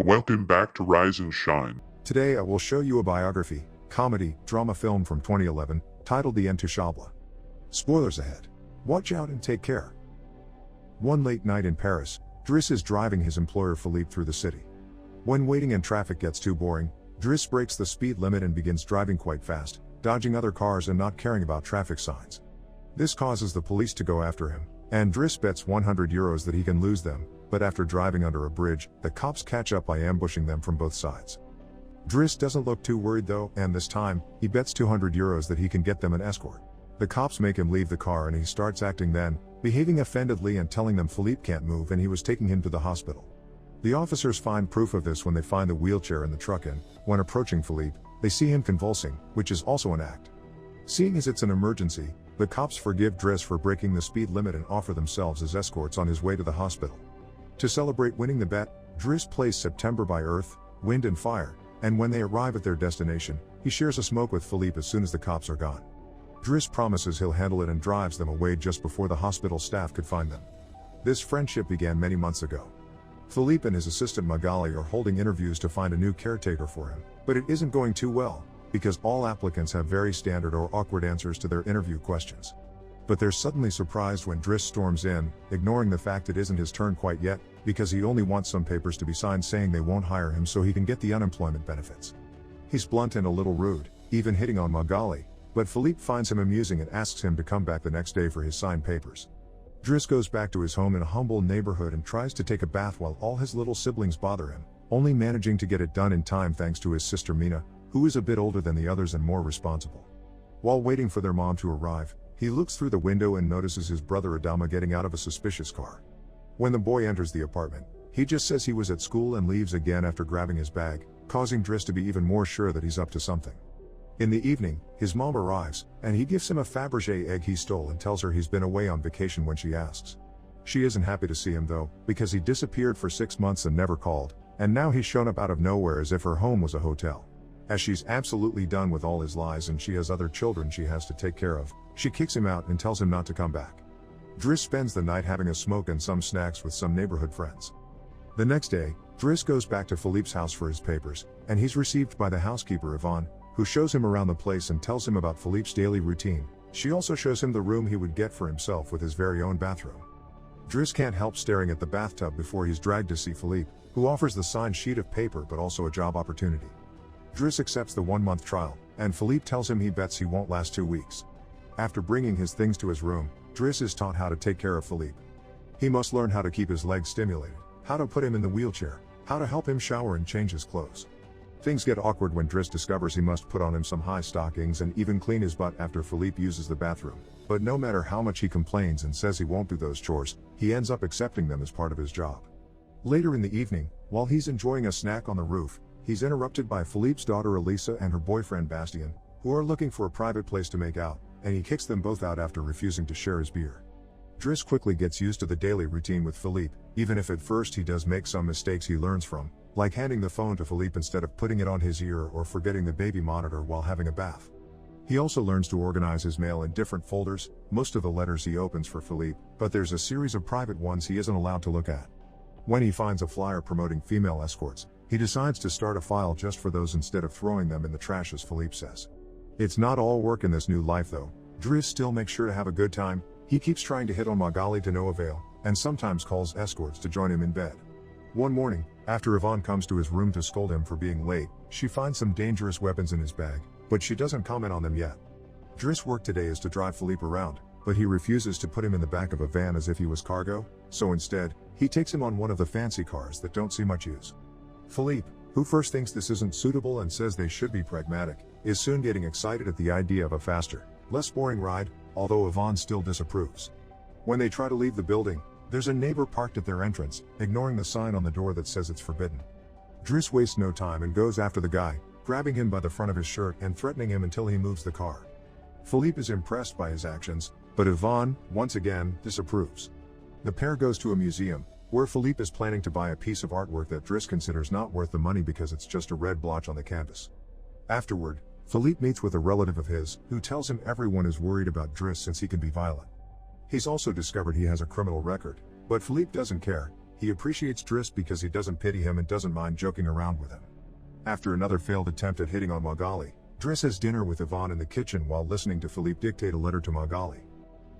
Welcome back to Rise and Shine. Today I will show you a biography, comedy, drama film from 2011, titled The Intouchables. Spoilers ahead. Watch out and take care. One late night in Paris, Driss is driving his employer Philippe through the city. When waiting in traffic gets too boring, Driss breaks the speed limit and begins driving quite fast, dodging other cars and not caring about traffic signs. This causes the police to go after him, and Driss bets €100 that he can lose them, but after driving under a bridge, the cops catch up by ambushing them from both sides. Driss doesn't look too worried though, and this time, he bets €200 that he can get them an escort. The cops make him leave the car and he starts acting then, behaving offendedly and telling them Philippe can't move and he was taking him to the hospital. The officers find proof of this when they find the wheelchair in the truck and, when approaching Philippe, they see him convulsing, which is also an act. Seeing as it's an emergency, the cops forgive Driss for breaking the speed limit and offer themselves as escorts on his way to the hospital. To celebrate winning the bet, Driss plays September by Earth, Wind and Fire, and when they arrive at their destination, he shares a smoke with Philippe as soon as the cops are gone. Driss promises he'll handle it and drives them away just before the hospital staff could find them. This friendship began many months ago. Philippe and his assistant Magali are holding interviews to find a new caretaker for him, but it isn't going too well, because all applicants have very standard or awkward answers to their interview questions. But they're suddenly surprised when Driss storms in, ignoring the fact it isn't his turn quite yet, because he only wants some papers to be signed saying they won't hire him so he can get the unemployment benefits. He's blunt and a little rude, even hitting on Magali, but Philippe finds him amusing and asks him to come back the next day for his signed papers. Driss goes back to his home in a humble neighborhood and tries to take a bath while all his little siblings bother him, only managing to get it done in time thanks to his sister Mina, who is a bit older than the others and more responsible. While waiting for their mom to arrive, he looks through the window and notices his brother Adama getting out of a suspicious car. When the boy enters the apartment, he just says he was at school and leaves again after grabbing his bag, causing Driss to be even more sure that he's up to something. In the evening, his mom arrives, and he gives him a Fabergé egg he stole and tells her he's been away on vacation when she asks. She isn't happy to see him though, because he disappeared for 6 months and never called, and now he's shown up out of nowhere as if her home was a hotel. As she's absolutely done with all his lies and she has other children she has to take care of, she kicks him out and tells him not to come back. Driss spends the night having a smoke and some snacks with some neighborhood friends. The next day, Driss goes back to Philippe's house for his papers, and he's received by the housekeeper Yvonne, who shows him around the place and tells him about Philippe's daily routine. She also shows him the room he would get for himself with his very own bathroom. Driss can't help staring at the bathtub before he's dragged to see Philippe, who offers the signed sheet of paper but also a job opportunity. Driss accepts the 1-month trial, and Philippe tells him he bets he won't last 2 weeks. After bringing his things to his room, Driss is taught how to take care of Philippe. He must learn how to keep his legs stimulated, how to put him in the wheelchair, how to help him shower and change his clothes. Things get awkward when Driss discovers he must put on him some high stockings and even clean his butt after Philippe uses the bathroom, but no matter how much he complains and says he won't do those chores, he ends up accepting them as part of his job. Later in the evening, while he's enjoying a snack on the roof, he's interrupted by Philippe's daughter Elisa and her boyfriend Bastien, who are looking for a private place to make out, and he kicks them both out after refusing to share his beer. Driss quickly gets used to the daily routine with Philippe, even if at first he does make some mistakes he learns from, like handing the phone to Philippe instead of putting it on his ear or forgetting the baby monitor while having a bath. He also learns to organize his mail in different folders, most of the letters he opens for Philippe, but there's a series of private ones he isn't allowed to look at. When he finds a flyer promoting female escorts, he decides to start a file just for those instead of throwing them in the trash as Philippe says. It's not all work in this new life though. Driss still makes sure to have a good time. He keeps trying to hit on Magali to no avail, and sometimes calls escorts to join him in bed. One morning, after Yvonne comes to his room to scold him for being late, she finds some dangerous weapons in his bag, but she doesn't comment on them yet. Driss' work today is to drive Philippe around, but he refuses to put him in the back of a van as if he was cargo, so instead, he takes him on one of the fancy cars that don't see much use. Philippe, who first thinks this isn't suitable and says they should be pragmatic, is soon getting excited at the idea of a faster, less boring ride, although Yvonne still disapproves. When they try to leave the building, there's a neighbor parked at their entrance, ignoring the sign on the door that says it's forbidden. Driss wastes no time and goes after the guy, grabbing him by the front of his shirt and threatening him until he moves the car. Philippe is impressed by his actions, but Yvonne, once again, disapproves. The pair goes to a museum, where Philippe is planning to buy a piece of artwork that Driss considers not worth the money because it's just a red blotch on the canvas. Afterward, Philippe meets with a relative of his, who tells him everyone is worried about Driss since he can be violent. He's also discovered he has a criminal record, but Philippe doesn't care. He appreciates Driss because he doesn't pity him and doesn't mind joking around with him. After another failed attempt at hitting on Magali, Driss has dinner with Yvonne in the kitchen while listening to Philippe dictate a letter to Magali.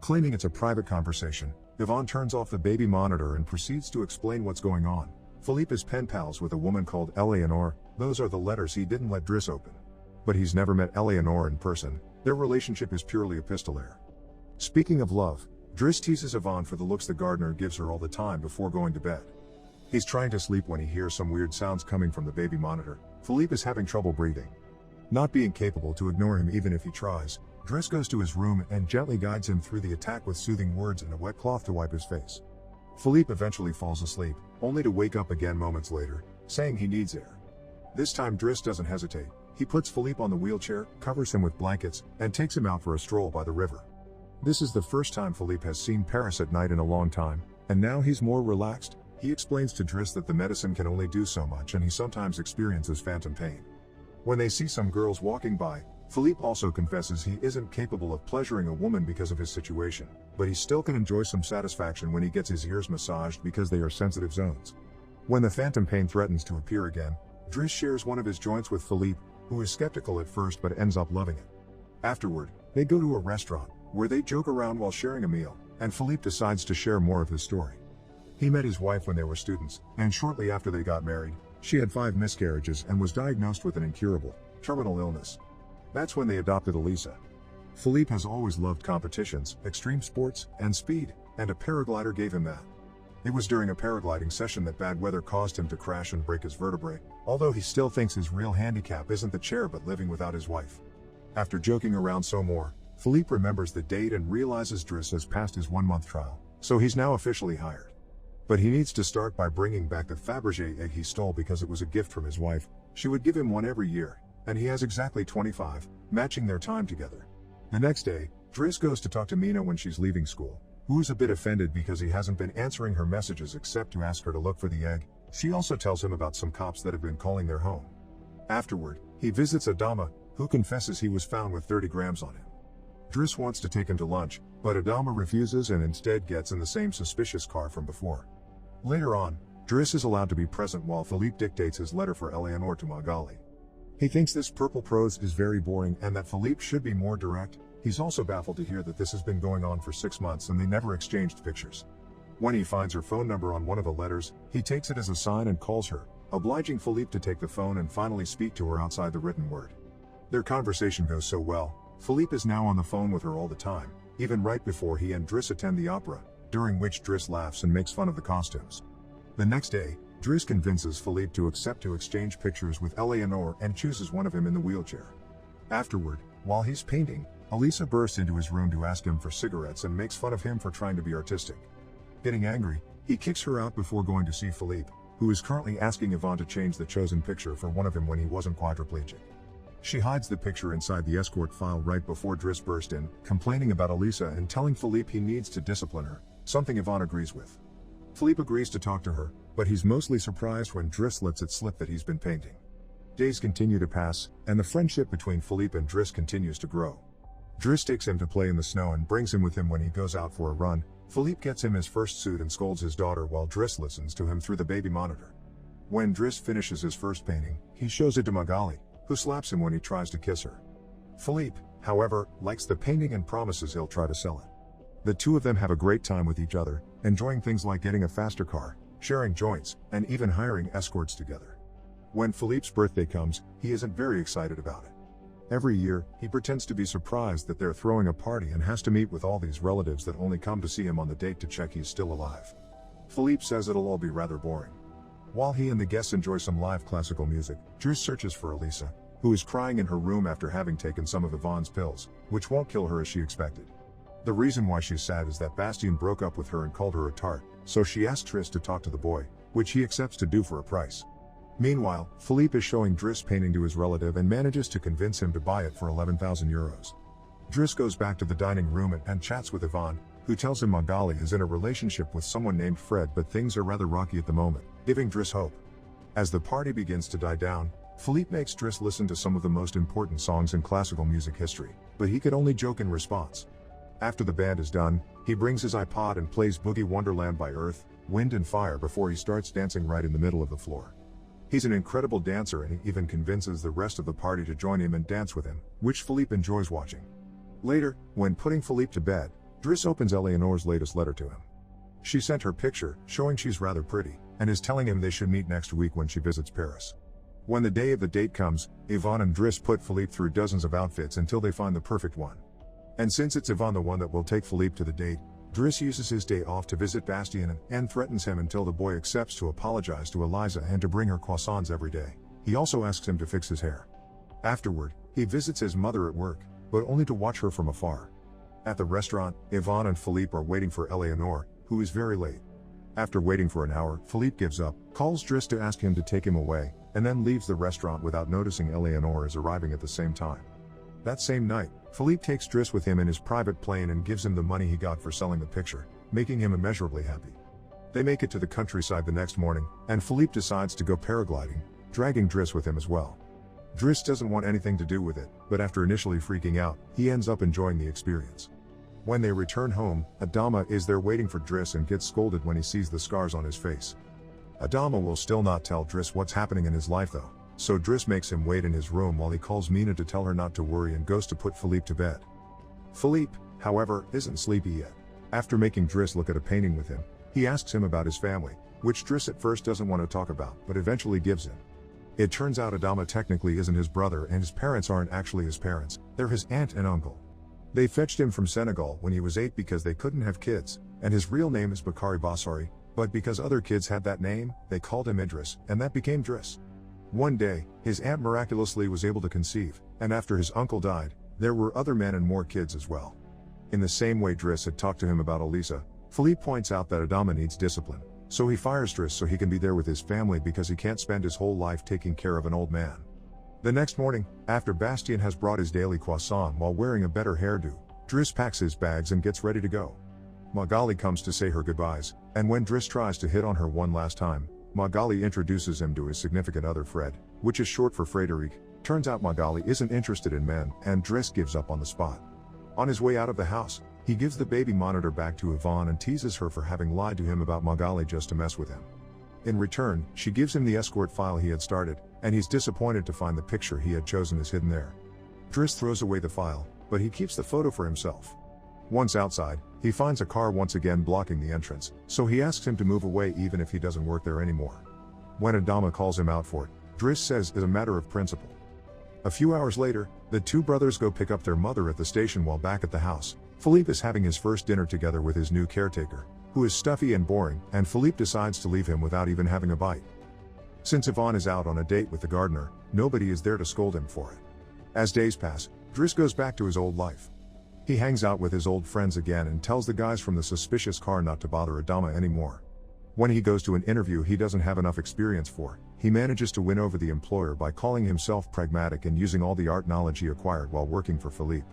Claiming it's a private conversation, Yvonne turns off the baby monitor and proceeds to explain what's going on. Philippe is pen pals with a woman called Eleanor. Those are the letters he didn't let Driss open. But he's never met Eleanor in person. Their relationship is purely epistolary. Speaking of love, Driss teases Yvonne for the looks the gardener gives her all the time before going to bed. He's trying to sleep when he hears some weird sounds coming from the baby monitor. Philippe is having trouble breathing. Not being capable to ignore him even if he tries, Driss goes to his room and gently guides him through the attack with soothing words and a wet cloth to wipe his face. Philippe eventually falls asleep, only to wake up again moments later, saying he needs air. This time Driss doesn't hesitate. He puts Philippe on the wheelchair, covers him with blankets, and takes him out for a stroll by the river. This is the first time Philippe has seen Paris at night in a long time, and now he's more relaxed. He explains to Driss that the medicine can only do so much and he sometimes experiences phantom pain. When they see some girls walking by, Philippe also confesses he isn't capable of pleasuring a woman because of his situation, but he still can enjoy some satisfaction when he gets his ears massaged because they are sensitive zones. When the phantom pain threatens to appear again, Driss shares one of his joints with Philippe, who is skeptical at first but ends up loving it. Afterward, they go to a restaurant, where they joke around while sharing a meal, and Philippe decides to share more of his story. He met his wife when they were students, and shortly after they got married, she had 5 miscarriages and was diagnosed with an incurable, terminal illness. That's when they adopted Elisa. Philippe has always loved competitions, extreme sports, and speed, and a paraglider gave him that. It was during a paragliding session that bad weather caused him to crash and break his vertebrae, although he still thinks his real handicap isn't the chair but living without his wife. After joking around some more, Philippe remembers the date and realizes Driss has passed his 1-month trial, so he's now officially hired. But he needs to start by bringing back the Fabergé egg he stole because it was a gift from his wife. She would give him one every year, and he has exactly 25, matching their time together. The next day, Driss goes to talk to Mina when she's leaving school, who is a bit offended because he hasn't been answering her messages except to ask her to look for the egg. She also tells him about some cops that have been calling their home. Afterward, he visits Adama, who confesses he was found with 30 grams on him. Driss wants to take him to lunch, but Adama refuses and instead gets in the same suspicious car from before. Later on, Driss is allowed to be present while Philippe dictates his letter for Eleanor to Magali. He thinks this purple prose is very boring and that Philippe should be more direct. He's also baffled to hear that this has been going on for 6 months and they never exchanged pictures. When he finds her phone number on one of the letters, he takes it as a sign and calls her, obliging Philippe to take the phone and finally speak to her outside the written word. Their conversation goes so well, Philippe is now on the phone with her all the time, even right before he and Driss attend the opera, during which Driss laughs and makes fun of the costumes. The next day, Driss convinces Philippe to accept to exchange pictures with Eleanor and chooses one of him in the wheelchair. Afterward, while he's painting, Elisa bursts into his room to ask him for cigarettes and makes fun of him for trying to be artistic. Getting angry, he kicks her out before going to see Philippe, who is currently asking Yvonne to change the chosen picture for one of him when he wasn't quadriplegic. She hides the picture inside the escort file right before Driss burst in, complaining about Elisa and telling Philippe he needs to discipline her, something Yvonne agrees with. Philippe agrees to talk to her, but he's mostly surprised when Driss lets it slip that he's been painting. Days continue to pass, and the friendship between Philippe and Driss continues to grow. Driss takes him to play in the snow and brings him with him when he goes out for a run. Philippe gets him his first suit and scolds his daughter while Driss listens to him through the baby monitor. When Driss finishes his first painting, he shows it to Magali, who slaps him when he tries to kiss her. Philippe, however, likes the painting and promises he'll try to sell it. The two of them have a great time with each other, enjoying things like getting a faster car, sharing joints, and even hiring escorts together. When Philippe's birthday comes, he isn't very excited about it. Every year, he pretends to be surprised that they're throwing a party and has to meet with all these relatives that only come to see him on the date to check he's still alive. Philippe says it'll all be rather boring. While he and the guests enjoy some live classical music, Driss searches for Elisa, who is crying in her room after having taken some of Yvonne's pills, which won't kill her as she expected. The reason why she's sad is that Bastien broke up with her and called her a tart, so she asks Driss to talk to the boy, which he accepts to do for a price. Meanwhile, Philippe is showing Driss painting to his relative and manages to convince him to buy it for 11,000 euros. Driss goes back to the dining room and chats with Yvonne, who tells him Magali is in a relationship with someone named Fred, but things are rather rocky at the moment, giving Driss hope. As the party begins to die down, Philippe makes Driss listen to some of the most important songs in classical music history, but he could only joke in response. After the band is done, he brings his iPod and plays Boogie Wonderland by Earth, wind and fire before he starts dancing right in the middle of the floor. He's an incredible dancer and he even convinces the rest of the party to join him and dance with him, which Philippe enjoys watching. Later, when putting Philippe to bed, Driss opens Eleanor's latest letter to him. She sent her picture, showing she's rather pretty, and is telling him they should meet next week when she visits Paris. When the day of the date comes, Yvonne and Driss put Philippe through dozens of outfits until they find the perfect one. And since it's Yvonne the one that will take Philippe to the date, Driss uses his day off to visit Bastien and threatens him until the boy accepts to apologize to Eliza and to bring her croissants every day. He also asks him to fix his hair. Afterward, he visits his mother at work, but only to watch her from afar. At the restaurant, Yvonne and Philippe are waiting for Eleanor, who is very late. After waiting for an hour, Philippe gives up, calls Driss to ask him to take him away, and then leaves the restaurant without noticing Eleanor is arriving at the same time. That same night, Philippe takes Driss with him in his private plane and gives him the money he got for selling the picture, making him immeasurably happy. They make it to the countryside the next morning, and Philippe decides to go paragliding, dragging Driss with him as well. Driss doesn't want anything to do with it, but after initially freaking out, he ends up enjoying the experience. When they return home, Adama is there waiting for Driss and gets scolded when he sees the scars on his face. Adama will still not tell Driss what's happening in his life though, so Driss makes him wait in his room while he calls Mina to tell her not to worry and goes to put Philippe to bed. Philippe, however, isn't sleepy yet. After making Driss look at a painting with him, he asks him about his family, which Driss at first doesn't want to talk about but eventually gives in. It turns out Adama technically isn't his brother and his parents aren't actually his parents, they're his aunt and uncle. They fetched him from Senegal when he was 8 because they couldn't have kids, and his real name is Bakari Bassari, but because other kids had that name, they called him Idris, and that became Driss. One day, his aunt miraculously was able to conceive, and after his uncle died, there were other men and more kids as well. In the same way Driss had talked to him about Elisa, Philippe points out that Adama needs discipline, so he fires Driss so he can be there with his family because he can't spend his whole life taking care of an old man. The next morning, after Bastien has brought his daily croissant while wearing a better hairdo, Driss packs his bags and gets ready to go. Magali comes to say her goodbyes, and when Driss tries to hit on her one last time, Magali introduces him to his significant other Fred, which is short for Frédéric. Turns out Magali isn't interested in men, and Driss gives up on the spot. On his way out of the house, he gives the baby monitor back to Yvonne and teases her for having lied to him about Magali just to mess with him. In return, she gives him the escort file he had started, and he's disappointed to find the picture he had chosen is hidden there. Driss throws away the file, but he keeps the photo for himself. Once outside, he finds a car once again blocking the entrance, so he asks him to move away even if he doesn't work there anymore. When Adama calls him out for it, Driss says it's a matter of principle. A few hours later, the two brothers go pick up their mother at the station while back at the house. Philippe is having his first dinner together with his new caretaker, who is stuffy and boring, and Philippe decides to leave him without even having a bite. Since Yvonne is out on a date with the gardener, nobody is there to scold him for it. As days pass, Driss goes back to his old life. He hangs out with his old friends again and tells the guys from the suspicious car not to bother Adama anymore. When he goes to an interview he doesn't have enough experience for, he manages to win over the employer by calling himself pragmatic and using all the art knowledge he acquired while working for Philippe.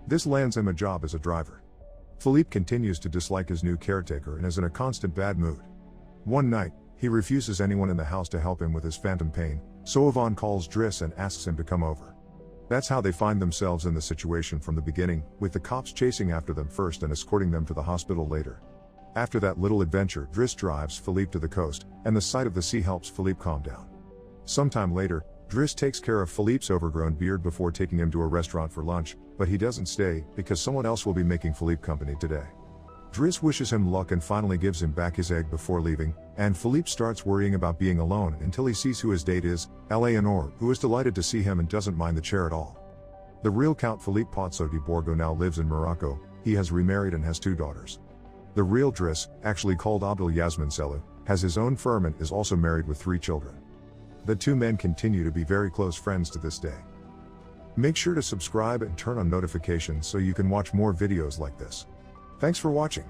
This lands him a job as a driver. Philippe continues to dislike his new caretaker and is in a constant bad mood. One night, he refuses anyone in the house to help him with his phantom pain, so Yvonne calls Driss and asks him to come over. That's how they find themselves in the situation from the beginning, with the cops chasing after them first and escorting them to the hospital later. After that little adventure, Driss drives Philippe to the coast, and the sight of the sea helps Philippe calm down. Sometime later, Driss takes care of Philippe's overgrown beard before taking him to a restaurant for lunch, but he doesn't stay, because someone else will be making Philippe company today. Driss wishes him luck and finally gives him back his egg before leaving, and Philippe starts worrying about being alone until he sees who his date is, Eleanor, who is delighted to see him and doesn't mind the chair at all. The real Count Philippe Pozzo di Borgo now lives in Morocco. He has remarried and has 2 daughters. The real Driss, actually called Abdel Yasmin Selou, has his own firm and is also married with 3 children. The 2 men continue to be very close friends to this day. Make sure to subscribe and turn on notifications so you can watch more videos like this. Thanks for watching.